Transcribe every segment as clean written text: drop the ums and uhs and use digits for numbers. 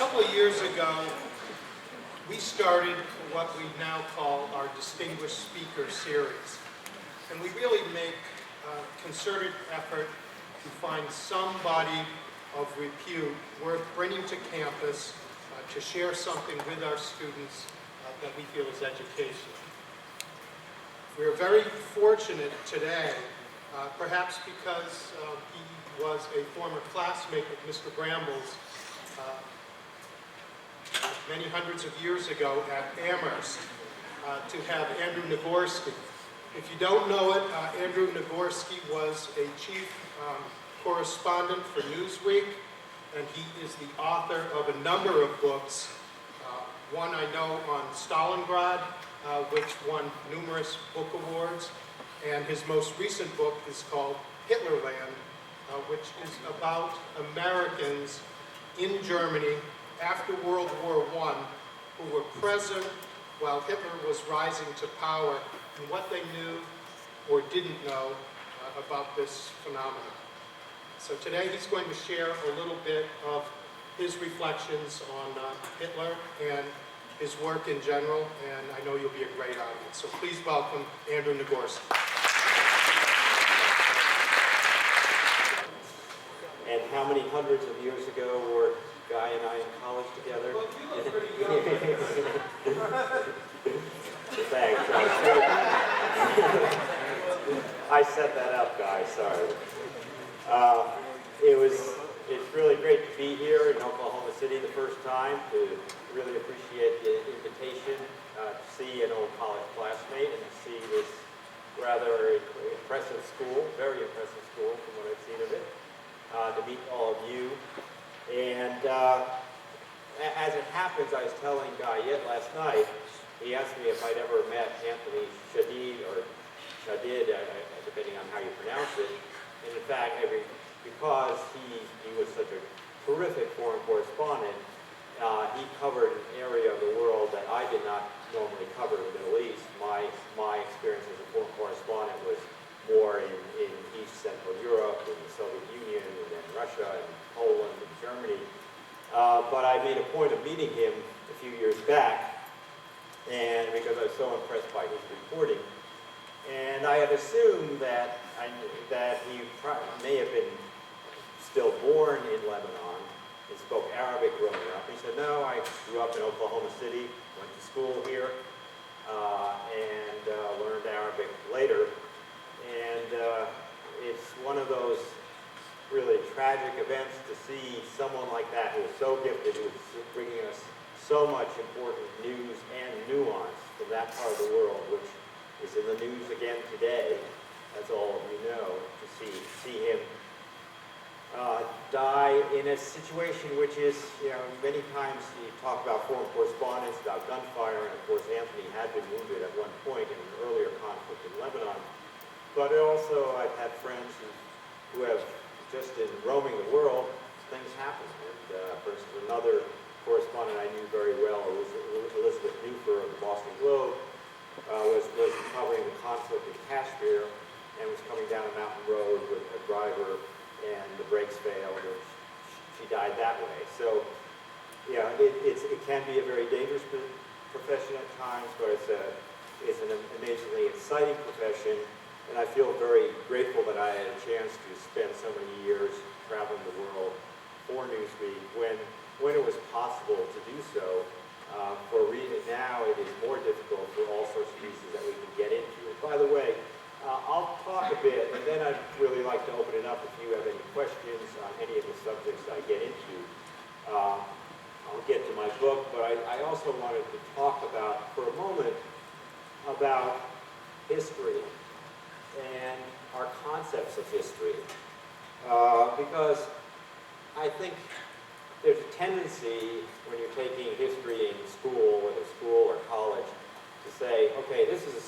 couple of years ago, we started what we now call our Distinguished Speaker Series. And we really make a concerted effort to find somebody of repute worth bringing to campus to share something with our students that we feel is educational. We are very fortunate today, perhaps because he was a former classmate of Mr. Bramble's many hundreds of years ago at Amherst, to have Andrew Nagorski. If you don't know it, Andrew Nagorski was a chief correspondent for Newsweek, and he is the author of a number of books. One I know on Stalingrad, which won numerous book awards, and his most recent book is called Hitlerland, which is about Americans in Germany after World War I who were present while Hitler was rising to power and what they knew or didn't know about this phenomenon. So today he's going to share a little bit of his reflections on Hitler and his work in general, and I know you'll be a great audience. So please welcome Andrew Nagorski. And how many hundreds of years ago were Guy and I in college together? Well, you look pretty young. Thanks. I set that up, Guy, sorry. It's really great to be here in Oklahoma City the first time, to really appreciate the invitation to see an old college classmate and to see this rather impressive school, very impressive school from what I've seen of it, to meet all of you. And as it happens, I was telling Guy last night, he asked me if I'd ever met Anthony Shadid, or Shadid, depending on how you pronounce it. And in fact, because he was such a terrific foreign correspondent, he covered an area of the world that I did not normally cover, the Middle East. My experience as a foreign correspondent was more in East Central Europe, and the Soviet Union, and then Russia, and Poland, and Germany. But I made a point of meeting him a few years back, and because I was so impressed by his reporting. And I had assumed that he may have been still born in Lebanon and spoke Arabic growing up. He said, no, I grew up in Oklahoma City, went to school here, and learned Arabic later. And it's one of those really tragic events to see someone like that who is so gifted, who is bringing us so much important news and nuance from that part of the world, which is in the news again today, as all of you know, to see him die in a situation which is, many times you talk about foreign correspondence, about gunfire, and of course Anthony had been wounded at one point in an earlier conflict in Lebanon. But also I've had friends who have, just in roaming the world, things happen. And for instance, another correspondent I knew very well, Elizabeth Newfer of the Boston Globe, was covering the conflict in Kashmir and was coming down a mountain road with a driver, and the brakes failed, and she died that way. So, it can be a very dangerous profession at times, but it's an amazingly exciting profession, and I feel very grateful that I had a chance to spend so many years traveling the world for Newsweek when it was possible to do so. For a reason now, it is more difficult for all sorts of reasons that we can get into. And by the way, I'll talk a bit, and then I'd really like to open it up if you have any questions on any of the subjects I get into. I'll get to my book, but I also wanted to talk about, for a moment, about history and our concepts of history. Because I think there's a tendency when you're taking history in school, whether school or college, to say, okay, this is a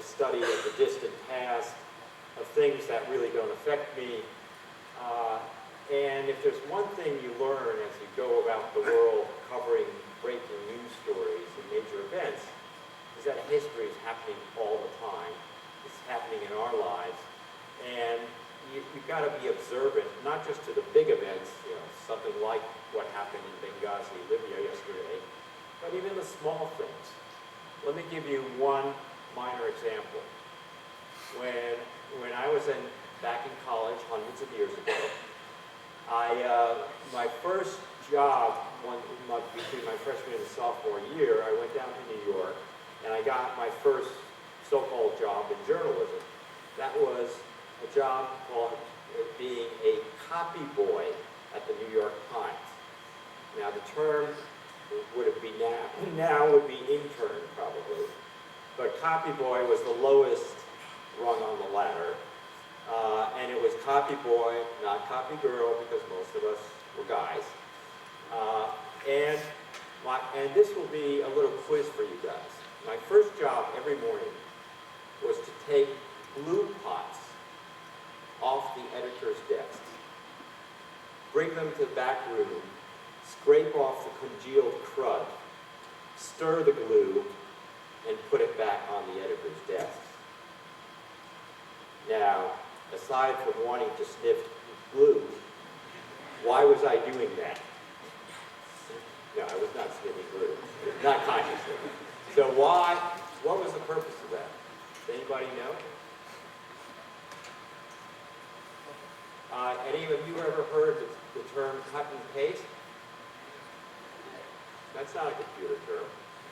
study of the distant past, of things that really don't affect me. And if there's one thing you learn as you go about the world covering breaking news stories and major events, is that history is happening all the time. It's happening in our lives. And you've got to be observant, not just to the big events, something like what happened in Benghazi, Libya yesterday, but even the small things. Let me give you one minor example. When I was back in college hundreds of years ago, my first job between my freshman and sophomore year, I went down to New York and I got my first so-called job in journalism. That was a job called being a copy boy at the New York Times. Now the term would have been now would be intern probably, but copy boy was the lowest rung on the ladder, and it was copy boy, not copy girl, because most of us were guys. And this will be a little quiz for you guys. My first job every morning was to take glue pots off the editor's desks, bring them to the back room, scrape off the congealed crud, stir the glue, and put it back on the editor's desk. Now, aside from wanting to sniff glue, why was I doing that? No, I was not sniffing glue, not consciously. So what was the purpose of that? Does anybody know? Any of you ever heard the term cut and paste? That's not a computer term.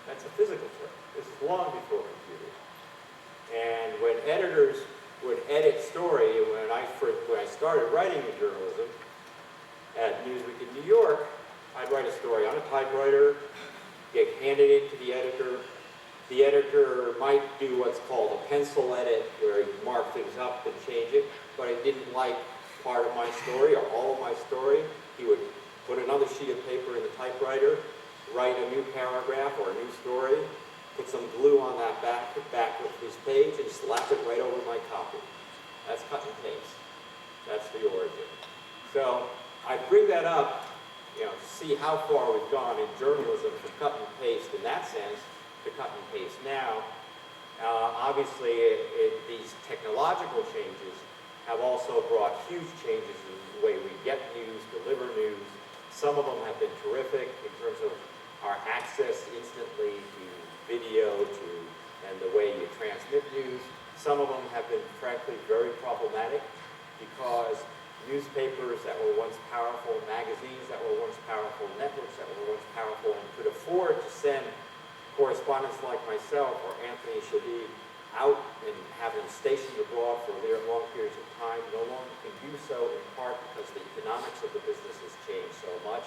That's a physical term. This is long before computers. And when editors would edit story, when I started writing in journalism at Newsweek in New York, I'd write a story on a typewriter, get handed it to the editor. The editor might do what's called a pencil edit, where he'd mark things up and change it, but he didn't like part of my story or all of my story. He would put another sheet of paper in the typewriter, write a new paragraph or a new story, put some glue on that back of his page, and slap it right over my copy. That's cut and paste. That's the origin. So I bring that up, to see how far we've gone in journalism from cut and paste in that sense to cut and paste now. Obviously, these technological changes have also brought huge changes in the way we get news, deliver news. Some of them have been terrific in terms of our access instantly to video, and the way you transmit news. Some of them have been, frankly, very problematic because newspapers that were once powerful, magazines that were once powerful, networks that were once powerful, and could afford to send correspondents like myself or Anthony Shadid out and have them stationed abroad for long periods of time, no longer can do so, in part because the economics of the business has changed so much,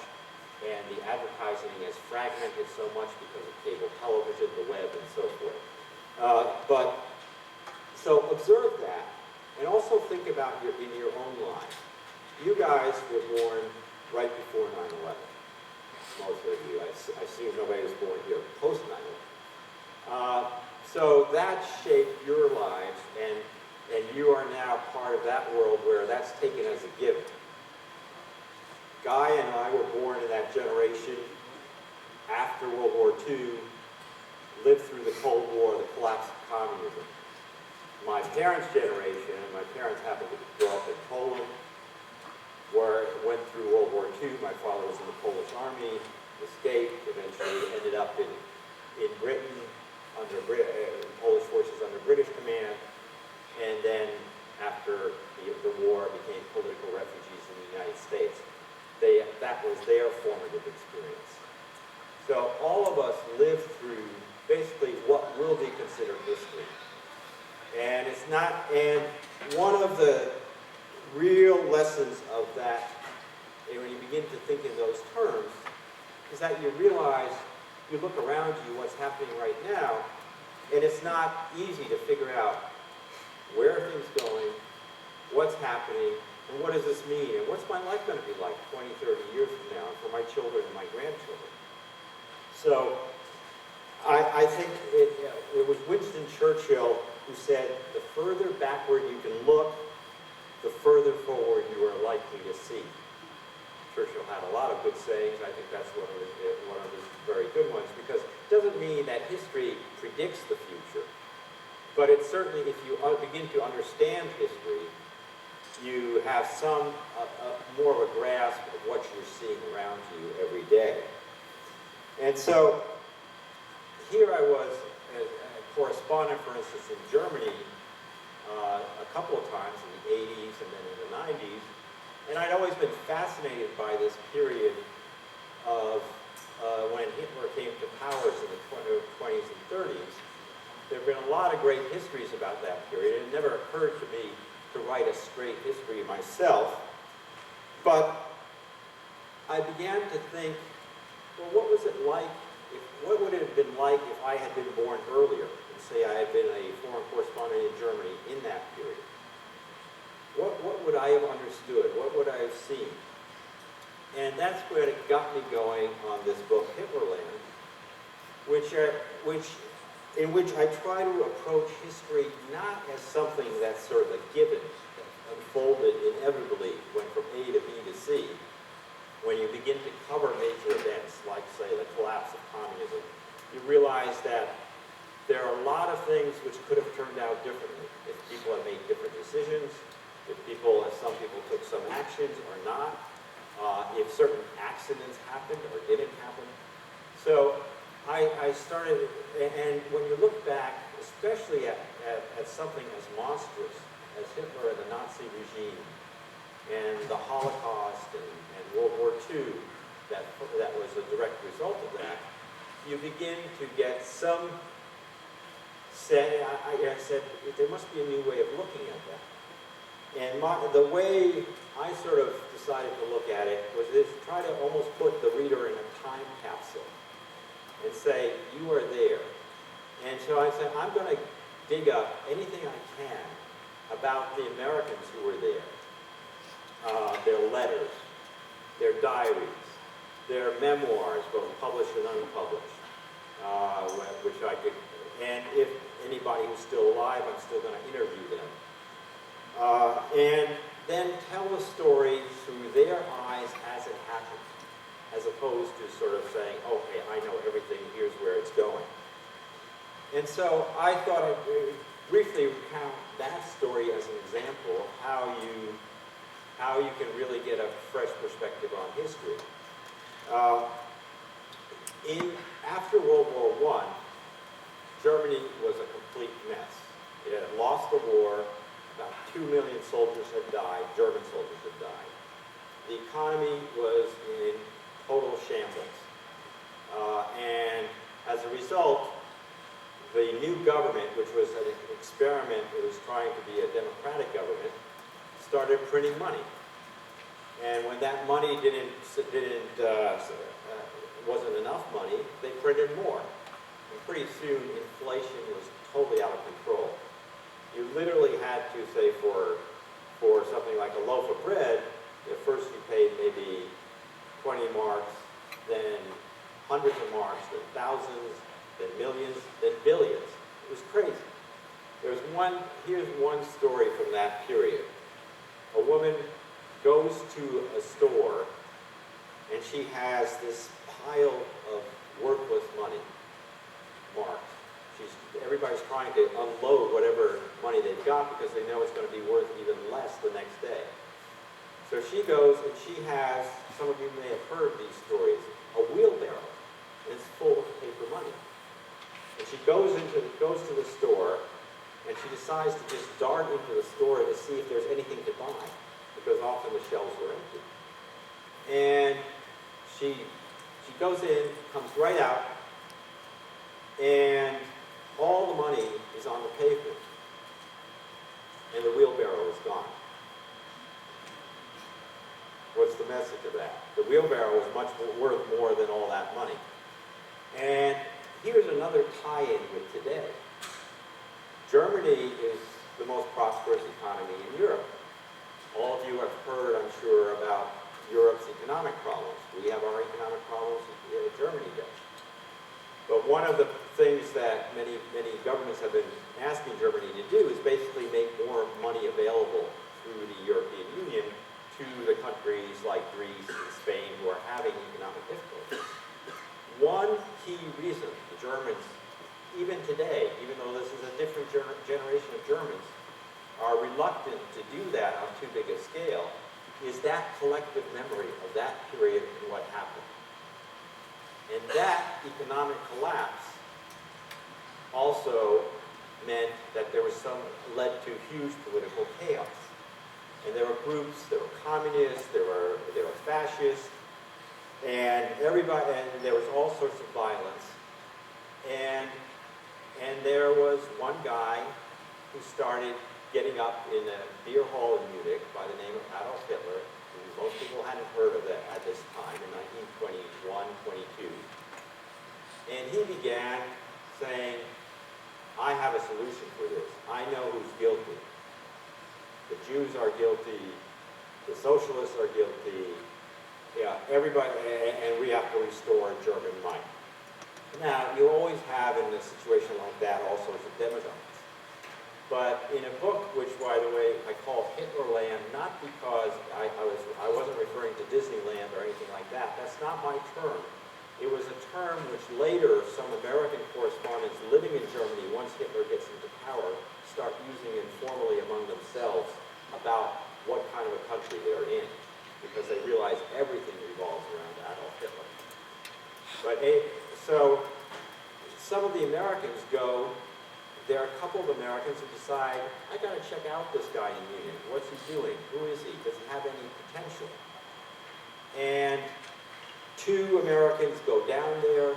and the advertising has fragmented so much because of cable television, the web, and so forth. So observe that, and also think about in your own life. You guys were born right before 9/11. Most of you. I assume nobody was born here post 9/11. So that shaped your lives, and you are now part of that world where that's taken as a given. Guy and I were born in that generation after World War II, lived through the Cold War, the collapse of communism. My parents' generation, and my parents happened to grow up in Poland, went through World War II. My father was in the Polish army, escaped, eventually ended up in Britain, under Polish forces under British command, and then after the war became political refugees in the United States. That was their formative experience. So all of us lived through basically what will be considered history. And one of the real lessons of that, when you begin to think in those terms, is that you realize, you look around you, what's happening right now, and it's not easy to figure out where are things going, what's happening, and what does this mean, and what's my life going to be like 20, 30 years from now, and for my children and my grandchildren. So I think it was Winston Churchill who said, the further backward you can look, the further forward you are likely to see. Churchill had a lot of good sayings. I think that's one of his very good ones, because it doesn't mean that history predicts the future, but it certainly, if you begin to understand history, you have some more of a grasp of what you're seeing around you every day. And so here I was a correspondent, for instance, in Germany a couple of times in the 80s and then in the 90s, and I'd always been fascinated by this period of when Hitler came to powers in the 20s and 30s. There have been a lot of great histories about that period. It never occurred to me to write a straight history myself, but I began to think, well, what was it like, what would it have been like if I had been born earlier, and say I had been a foreign correspondent in Germany in that period? What would I have understood? What would I have seen? And that's what it got me going on this book, Hitlerland, in which I try to approach history not as something that's sort of a given, that unfolded inevitably, went from A to B to C. When you begin to cover major events, like, say, the collapse of communism, you realize that there are a lot of things which could have turned out differently if people had made different decisions, if some people took some actions or not, if certain accidents happened or didn't happen. So I started, and when you look back, especially at something as monstrous as Hitler and the Nazi regime, and the Holocaust and World War II, that was a direct result of that, you begin to get some I said, there must be a new way of looking at that. And the way I sort of decided to look at it was to try to almost put the reader in a time capsule and say, you are there. And so I said, I'm going to dig up anything I can about the Americans who were there. Their letters, their diaries, their memoirs, both published and unpublished, which I could, and if anybody who's still alive, I'm still going to interview them. And then tell the story through their eyes as it happened, as opposed to sort of saying, okay, I know everything, here's where it's going. And so I thought I'd briefly recount that story as an example of how you can really get a fresh perspective on history. After World War I, Germany was a complete mess. It had lost the war. About 2 million soldiers had died, German soldiers had died. The economy was in total shambles. And as a result, the new government, which was an experiment, it was trying to be a democratic government, started printing money. And when that money wasn't enough money, they printed more. And pretty soon, inflation was totally out of control. You literally had to, say, for something like a loaf of bread, at first you paid maybe 20 marks, then hundreds of marks, then thousands, then millions, then billions. It was crazy. Here's one story from that period. A woman goes to a store, and she has this pile of worthless money, marked. Everybody's trying to unload whatever money they've got because they know it's going to be worth even less the next day. So she goes and she has, some of you may have heard these stories, a wheelbarrow, and it's full of paper money. And she goes to the store, and she decides to just dart into the store to see if there's anything to buy, because often the shelves were empty. And she goes in, comes right out, and all the money is on the pavement, and the wheelbarrow is gone. What's the message of that? The wheelbarrow is much worth more than all that money. And here's another tie-in with today. Germany is the most prosperous economy in Europe. All of you have heard, I'm sure, about Europe's economic problems. We have our economic problems, Germany does. But one of the things that many governments have been asking Germany to do is basically make more money available through the European Union to the countries like Greece and Spain who are having economic difficulties. One key reason the Germans, even today, even though this is a different generation of Germans, are reluctant to do that on too big a scale is that collective memory of that period and what happened. And that economic collapse also meant that there was led to huge political chaos. And there were groups, there were communists, there were fascists, and everybody, and there was all sorts of violence. And there was one guy who started getting up in a beer hall in Munich by the name of Adolf Hitler, who most people hadn't heard of that at this time, in 1921, 22. And he began saying, I have a solution for this. I know who's guilty. The Jews are guilty, the socialists are guilty, yeah, everybody, and we have to restore German might. Now, you always have in a situation like that all sorts of demagogues. But in a book, which, by the way, I call Hitlerland, not because I wasn't referring to Disneyland or anything like that. That's not my term. It was a term which later some American correspondents living in Germany, once Hitler gets into power, start using informally among themselves about what kind of a country they're in, because they realize everything revolves around Adolf Hitler. But so some of the Americans go. There are a couple of Americans who decide, I got to check out this guy in Munich. What's he doing? Who is he? Does he have any potential? And two Americans go down there,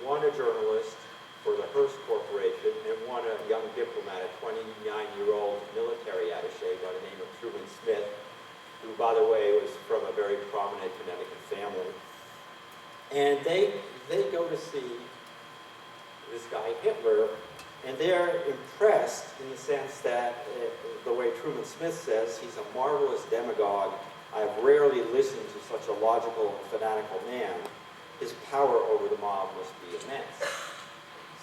one a journalist for the Hearst Corporation, and one a young diplomat, a 29-year-old military attaché by the name of Truman Smith, who, by the way, was from a very prominent Connecticut family. And they go to see this guy Hitler, and they're impressed in the sense that, the way Truman Smith says, he's a marvelous demagogue. I've rarely listened to such a logical and fanatical man. His power over the mob must be immense.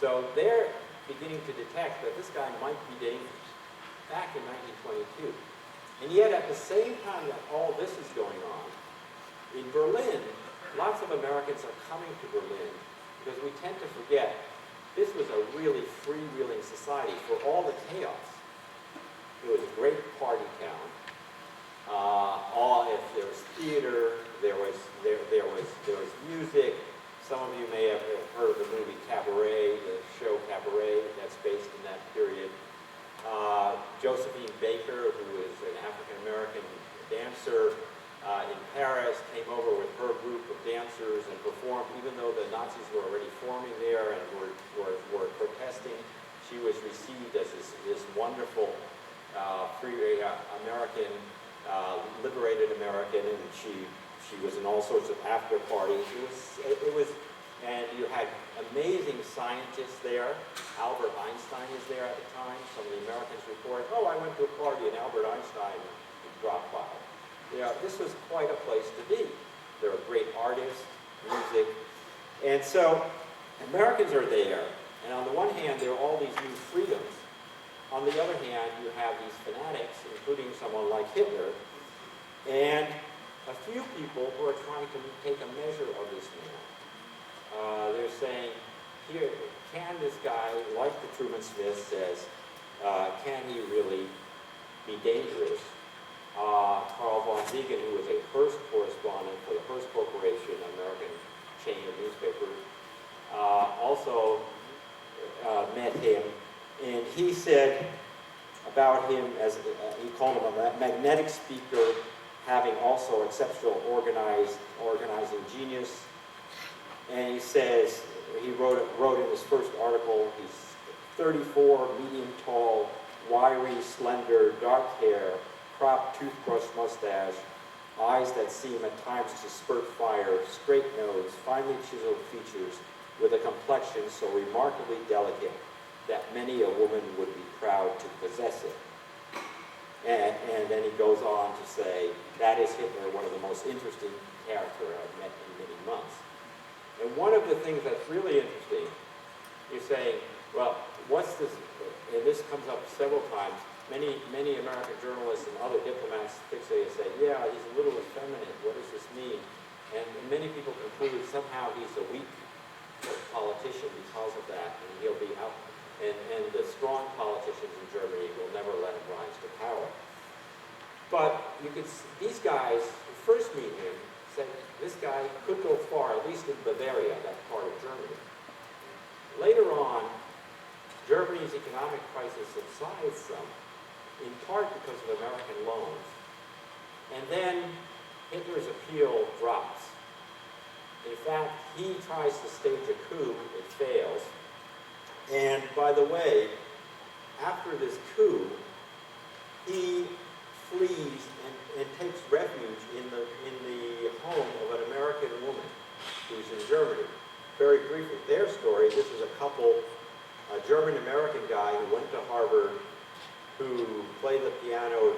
So they're beginning to detect that this guy might be dangerous back in 1922. And yet at the same time that all this is going on, in Berlin, lots of Americans are coming to Berlin because we tend to forget this was a really freewheeling society for all the chaos. It was a great party town. There was theater, there was music. Some of you may have heard of the movie Cabaret, the show Cabaret, that's based in that period. Josephine Baker, who is an African-American dancer in Paris, came over with her group of dancers and performed, even though the Nazis were already forming there and were protesting. She was received as this wonderful free American, liberated American, and she was in all sorts of after parties. It was, and you had amazing scientists there. Albert Einstein was there at the time. Some of the Americans report, oh, I went to a party and Albert Einstein dropped by. Yeah, this was quite a place to be. There are great artists, music, and so Americans are there. And on the one hand, there are all these new freedoms. On the other hand, you have these fanatics, including someone like Hitler, and a few people who are trying to take a measure of this man. They're saying, here, can this guy, like the Truman Smith says, can he really be dangerous? Carl von Siegen, who was a Hearst correspondent for the Hearst Corporation, an American chain of newspapers, also met him, and he said about him, as he called him a magnetic speaker, having also exceptional organizing genius. And he says, he wrote in his first article, he's 34, medium tall, wiry, slender, dark hair, cropped toothbrush mustache, eyes that seem at times to spurt fire, straight nose, finely chiseled features, with a complexion so remarkably delicate that many a woman would be proud to possess it. And then he goes on to say, that is Hitler, one of the most interesting characters I've met in many months. And one of the things that's really interesting, you're saying, well, what's this, and this comes up several times, many American journalists and other diplomats fixate and say, yeah, he's a little effeminate, what does this mean? And many people conclude somehow he's a weak politician because of that, and he'll be out. and the strong politicians in Germany will never let him rise to power. But you could see, these guys who first meet him say, this guy could go far, at least in Bavaria, that part of Germany. Later on, Germany's economic crisis subsides some, in part because of American loans. And then Hitler's appeal drops. In fact, he tries to stage a coup, it fails. And by the way, after this coup, he flees and takes refuge in the home of an American woman who's in Germany. Very briefly, their story, this is a couple, a German-American guy who went to Harvard, who played the piano,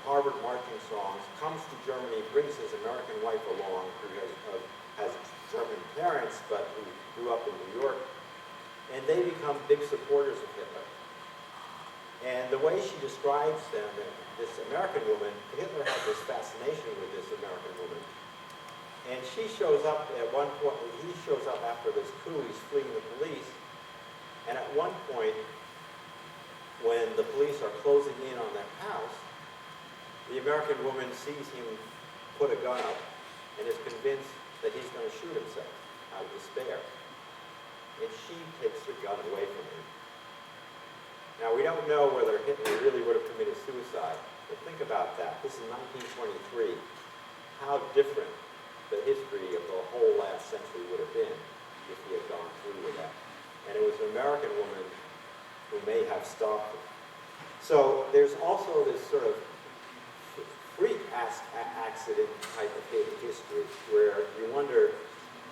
Harvard marching songs, comes to Germany, brings his American wife along, who has German parents, but who grew up in New York, and they become big supporters of Hitler. And the way she describes them, this American woman, Hitler had this fascination with this American woman. And she shows up at one point, he shows up after this coup, he's fleeing the police. And at one point, when the police are closing in on their house, the American woman sees him put a gun up and is convinced that he's going to shoot himself out of despair. And she takes the gun away from him. Now, we don't know whether Hitler really would have committed suicide, but think about that. This is 1923. How different the history of the whole last century would have been if he had gone through with that. And it was an American woman who may have stopped him. So there's also this sort of freak accident type of history where you wonder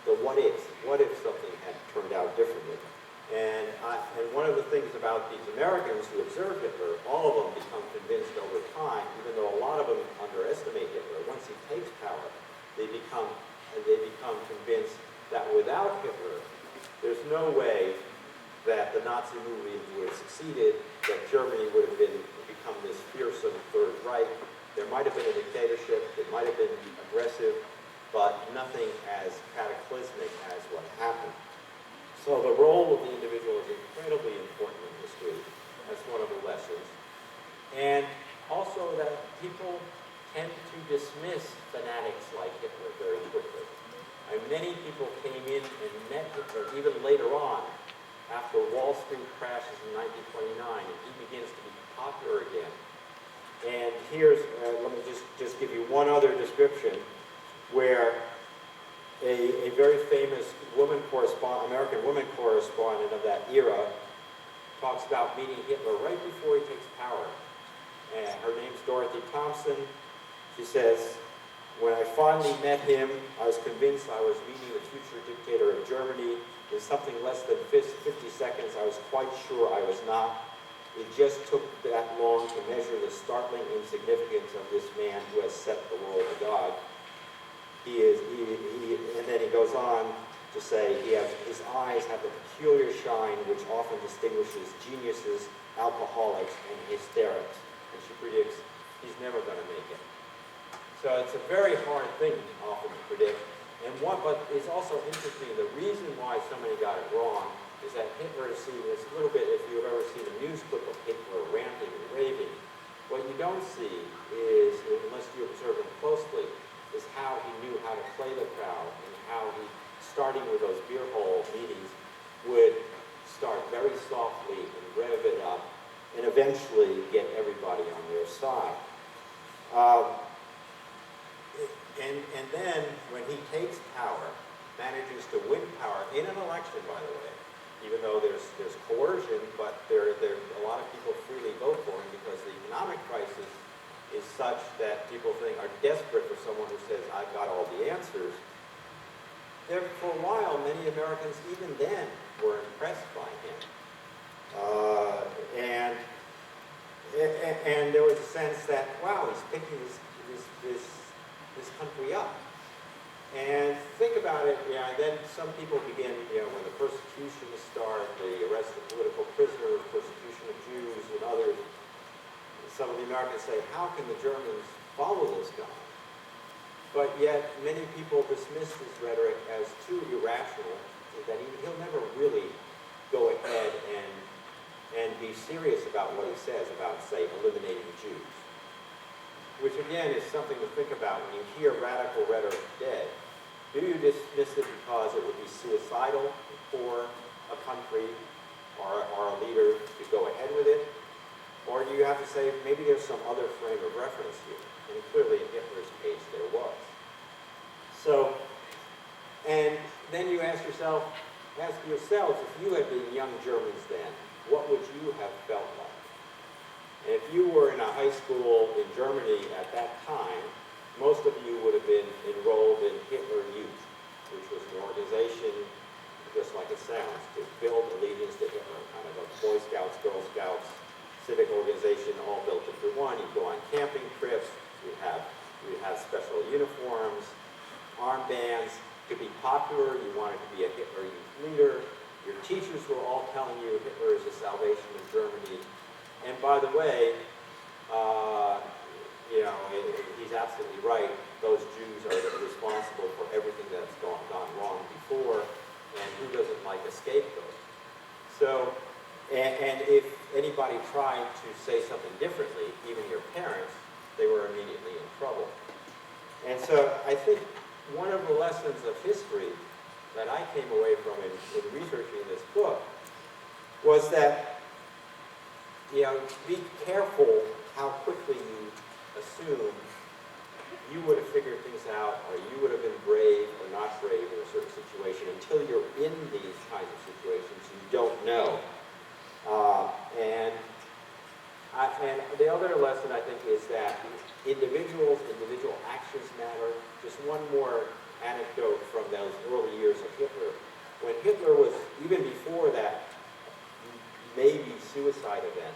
the what if something had turned out differently. And one of the things about these Americans who observe Hitler, all of them become convinced over time, even though a lot of them underestimate Hitler, once he takes power, they become convinced that without Hitler, there's no way that the Nazi movement would have succeeded, that Germany would have become this fearsome Third Reich. There might have been a dictatorship, it might have been aggressive, but nothing as cataclysmic as what happened. So the role of the individual is incredibly important in history. That's one of the lessons. And also that people tend to dismiss fanatics like Hitler very quickly. And many people came in and met Hitler even later on, after Wall Street crashes in 1929, and he begins to be popular again. And here's, let me just give you one other description, where a very famous American woman correspondent of that era talks about meeting Hitler right before he takes power. And her name's Dorothy Thompson. She says, when I finally met him, I was convinced I was meeting the future dictator of Germany. In something less than 50 seconds, I was quite sure I was not. It just took that long to measure the startling insignificance of this man who has set the world agog. And then he goes on to say his eyes have a peculiar shine which often distinguishes geniuses, alcoholics, and hysterics. And she predicts he's never going to make it. So it's a very hard thing often to predict. But it's also interesting, the reason why so many got it wrong is that Hitler is seen as a little bit, if you've ever seen a news clip of Hitler ranting and raving, what you don't see is, unless you observe him closely, is how he knew how to play the crowd and how he, starting with those beer hall meetings, would start very softly and rev it up and eventually get everybody on their side. And then, when he takes power, manages to win power in an election, by the way, even though there's coercion, but there a lot of people freely vote for him because the economic crisis is such that people are desperate for someone who says, I've got all the answers. There, for a while, many Americans, even then, were impressed by him. And there was a sense that, wow, he's picking this country up. And think about it, then some people begin, when the persecutions start, the arrest of political prisoners, persecution of Jews and others, some of the Americans say, how can the Germans follow this guy? But yet, many people dismiss his rhetoric as too irrational, that he'll never really go ahead serious about what he says about, say, eliminating Jews. Which again is something to think about when you hear radical rhetoric today. Do you dismiss it because it would be suicidal for a country or a leader to go ahead with it? Or do you have to say maybe there's some other frame of reference here? And clearly in Hitler's case there was. So, and then you ask yourselves, if you had been young Germans then, what would you have felt like? And if you were in a high school in Germany at that time, most of you would have been enrolled in Hitler Youth, which was an organization, just like it sounds, to build allegiance to Hitler, kind of a Boy Scouts, Girl Scouts, civic organization all built into one. You'd go on camping trips, you'd have special uniforms, armbands. To be popular, you wanted to be a Hitler Youth leader. Your teachers were all telling you Hitler is the salvation of Germany. And by the way, he's absolutely right. Those Jews are responsible for everything that's gone wrong before, and who doesn't like a scapegoat? So, and if anybody tried to say something differently, even your parents, they were immediately in trouble. And so I think one of the lessons of history that I came away from in researching this book was that, be careful how quickly you assume you would have figured things out, or you would have been brave or not brave in a certain situation. Until you're in these kinds of situations, you don't know. And the other lesson, I think, is that individual actions matter. Just one more anecdote from those early years of Hitler. When Hitler was, even before that maybe suicide event,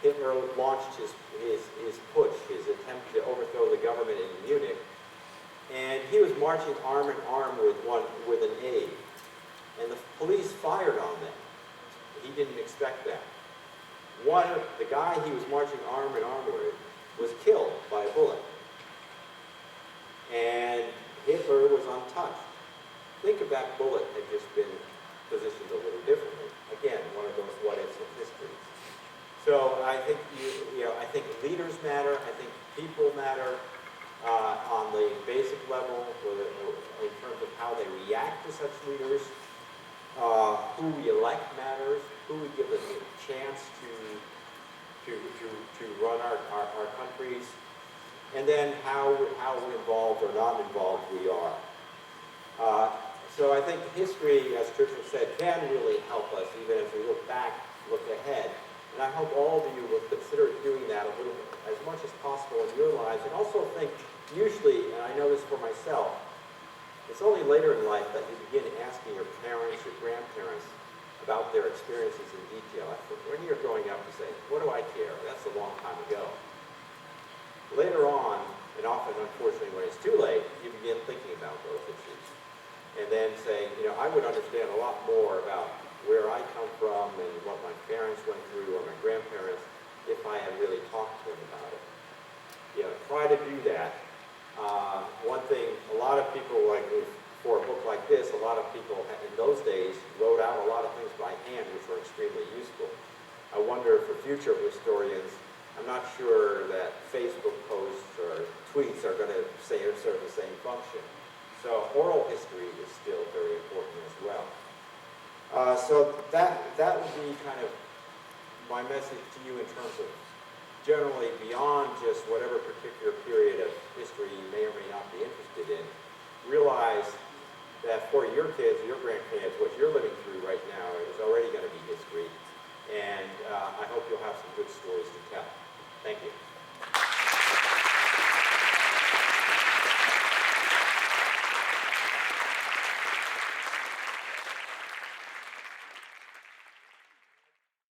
Hitler launched his putsch, his attempt to overthrow the government in Munich, and he was marching arm in arm with an aide, and the police fired on them. He didn't expect that. The guy he was marching arm in arm with was killed by a bullet, and Hitler was untouched. Think if that bullet had just been positioned a little differently. Again, one of those what-ifs of history. So I think I think leaders matter. I think people matter on the basic level, in terms of how they react to such leaders. Who we elect matters. Who we give a chance to run our countries, and then how involved or not involved we are. So I think history, as Churchill said, can really help us, even as we look back, look ahead. And I hope all of you will consider doing that a little bit, as much as possible in your lives. And also think, usually, and I know this for myself, it's only later in life that you begin asking your parents, your grandparents, about their experiences in detail. When you're growing up, you say, what do I care? That's a long time ago. Later on, and often, unfortunately, when it's too late, you begin thinking about those issues. And then saying, I would understand a lot more about where I come from and what my parents went through or my grandparents if I had really talked to them about it. Try to do that. One thing, a lot of people, for a book like this, a lot of people in those days wrote out a lot of things by hand, which were extremely useful. I wonder for future historians, I'm not sure that Facebook posts or tweets are going to serve the same function. So oral history is still very important as well. So that would be kind of my message to you in terms of generally beyond just whatever particular period of history you may or may not be interested in. Realize that for your kids, your grandkids, what you're living through right now is already going to be history. And I hope you'll have some good stories to tell. Thank you.